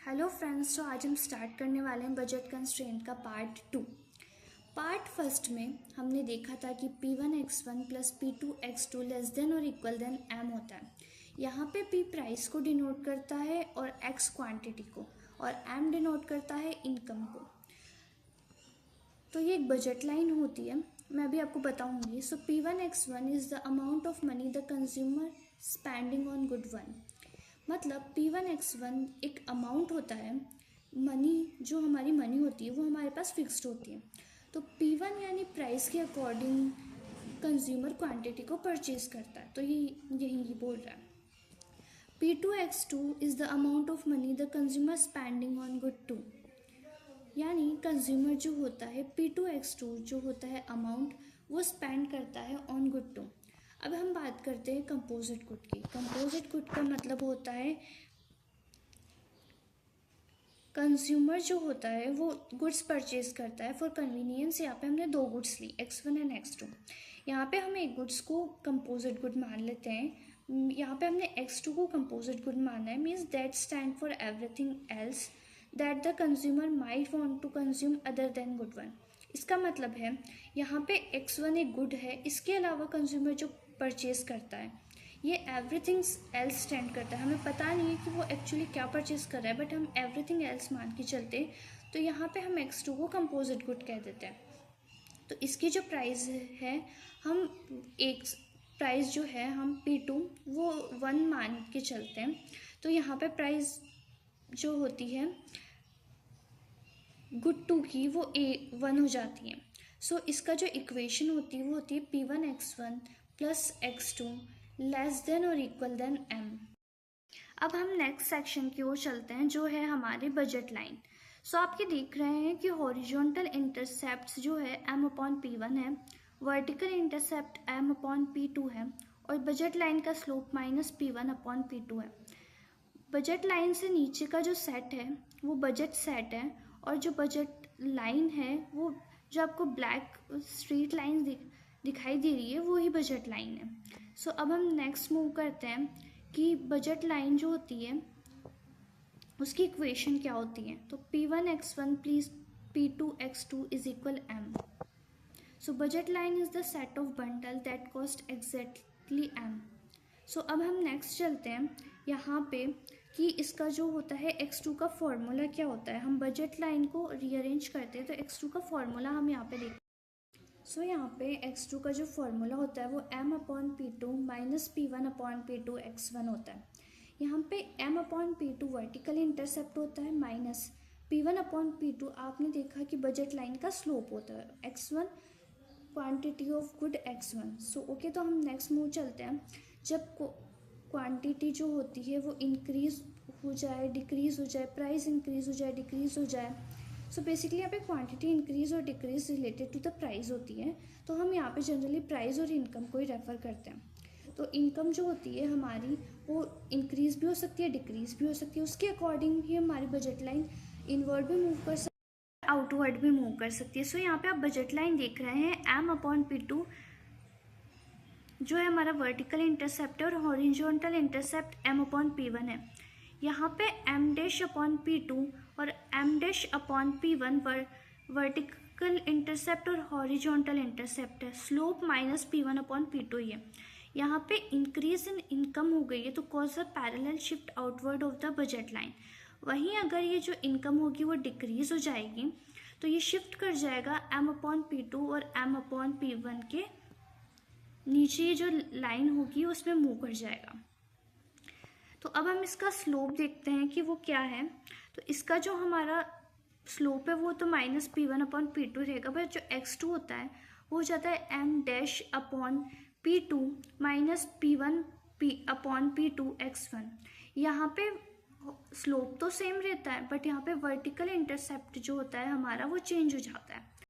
Hello friends, तो आज हम स्टार्ट करने वाले हैं बजट कंस्ट्रेंट का पार्ट 2। पार्ट फर्स्ट में हमने देखा था कि P1x1 plus P2x2 less than और इक्वल देन m होता है। यहाँ पे P प्राइस को डिनोट करता है और x क्वांटिटी को, और m डिनोट करता है इनकम को। तो ये एक बजट लाइन होती है, मैं अभी आपको बताऊंगी। सो P1x1 is the amount of money the consumer spending on good one. मतलब P1x1 एक अमाउंट होता है, मनी जो हमारी मनी होती है वो हमारे पास फिक्स्ड होती है। तो P1 यानी प्राइस के अकॉर्डिंग कंज्यूमर क्वांटिटी को परचेज करता है, तो यही बोल रहा है। P2x2 is the amount of money the consumer spending on good two, यानी कंज्यूमर जो होता है P2x2 जो होता है अमाउंट वो स्पेंड करता है ऑन गुड टू। अब हम बात करते हैं कंपोजिट गुड की। कंपोजिट गुड का मतलब होता है कंज्यूमर जो होता है वो गुड्स परचेज करता है फॉर कन्वीनियंस। यहाँ पे हमने दो goods Lee, x1 and x2। यहाँ पे हम एक गुड्स को कंपोजिट गुड मान लेते हैं। यहाँ पे हमने x2 को कंपोजिट गुड माना है, means that stand for everything else that the consumer might want to consume other than good one. इसका मतलब है यहाँ पे x1 एक गुड है, इसके अलावा कंज्यूमर जो परचेज करता है ये एवरीथिंग एल्स स्टैंड करता है। हमें पता नहीं है कि वो एक्चुअली क्या परचेज कर रहा है, बट हम एवरीथिंग एल्स मान के चलते, तो यहाँ पे हम x2 को कंपोजिट गुड कह देते हैं। तो इसकी जो प्राइस है, हम एक प्राइस जो है हम P2 वो 1 मान के चलते हैं, तो यहाँ पे प्राइस जो होती है गुड 2 की वो 1 हो जाती है। सो इसका जो इक्वेशन होती है वो होती है P1x1 plus x2 less than और इक्वल देन m। अब हम नेक्स्ट सेक्शन की ओर चलते हैं जो है हमारे बजट लाइन। सो आप ये देख रहे हैं कि हॉरिजॉन्टल इंटरसेप्ट जो है m/P1 है, वर्टिकल इंटरसेप्ट m/P2 है, और बजट लाइन का स्लोप -P1/P2 है। बजट लाइन से नीचे का जो सेट है वो बजट सेट है, और जो बजट लाइन है वो जो आपको ब्लैक स्ट्रीट लाइन दिखाई दे रही है वो ही बजट लाइन है। सो अब हम नेक्स्ट मूव करते हैं कि बजट लाइन जो होती है उसकी इक्वेशन क्या होती है। तो P1x1 plus P2x2 is equal m। So budget line is the set of bundle that cost exactly m। सो अब हम नेक्स्ट चलते हैं यहाँ पे कि इसका जो होता है x2 का फॉर्मूला क्या होता है। हम बजट लाइन को रीअरेंज करते हैं, तो x2 का फॉर्मूला हम यहाँ पे देखते हैं। सो यहाँ पे x2 का जो फॉर्मूला होता है वो m/P2 माइनस P1/P2 x1 होता है। यहाँ पे m/P2 वर्टिकल इंटरसेप्ट होता है, माइनस P1/P2 आपने देखा कि बजट लाइन का स्लोप होता है, x1 quantity of good x1। So okay, तो हम नेक्स्ट मूव चलते हैं। जब क्वांटिटी जो होती है वो इंक्रीज हो जाए, डिक्रीज हो जाए, प्राइस इंक्रीज हो जाए, डिक्रीज हो जाए, सो बेसिकली यहाँ पे क्वांटिटी इंक्रीज और decrease related to the price होती है। तो हम यहाँ पे जनरली प्राइस और इनकम को ही रेफर करते हैं। तो इनकम जो होती है हमारी वो इंक्रीज भी हो सकती है, डिक्रीज भी हो सकती है, उसके अकॉर्डिंग ही हमारी बजट लाइन इनवर्ड भी मूव कर सकती है, आउटवर्ड भी मूव कर सकती है। सो यहाँ पे आप बजट लाइन देख रहे हैं m/P2 जो है हमारा वर्टिकल इंटरसेप्ट है, और हॉरिजॉन्टल इंटरसेप्ट m/P1 है। यहाँ पे m'/P2 और m'/P1 वर्टिकल इंटरसेप्ट और हॉरिजॉन्टल इंटरसेप्ट है। स्लोप -P1/P2 ही है। यहाँ पे इंक्रीज इन इनकम हो गई है, तो cause a parallel shift outward of the budget line. वहीं अगर ये जो इनकम होगी वो डिक्रीज हो जाएगी, तो ये शिफ्ट कर जाएगा m/P2 और m/P1 के नीचे। ये जो लाइन होगी उसमें मूव कर जाएगा। तो अब हम इसका स्लोप देखते हैं कि वो क्या है। तो इसका जो हमारा स्लोप है वो तो -P1/P2 रहेगा, बट जो x2 होता है वो हो जाता है m'/P2 माइनस P1/P2 x1। यहाँ पे स्लोप तो सेम रहता है, बट यहाँ पे वर्टिकल इंटरसेप्ट जो होता है हमारा वो चेंज हो जाता है।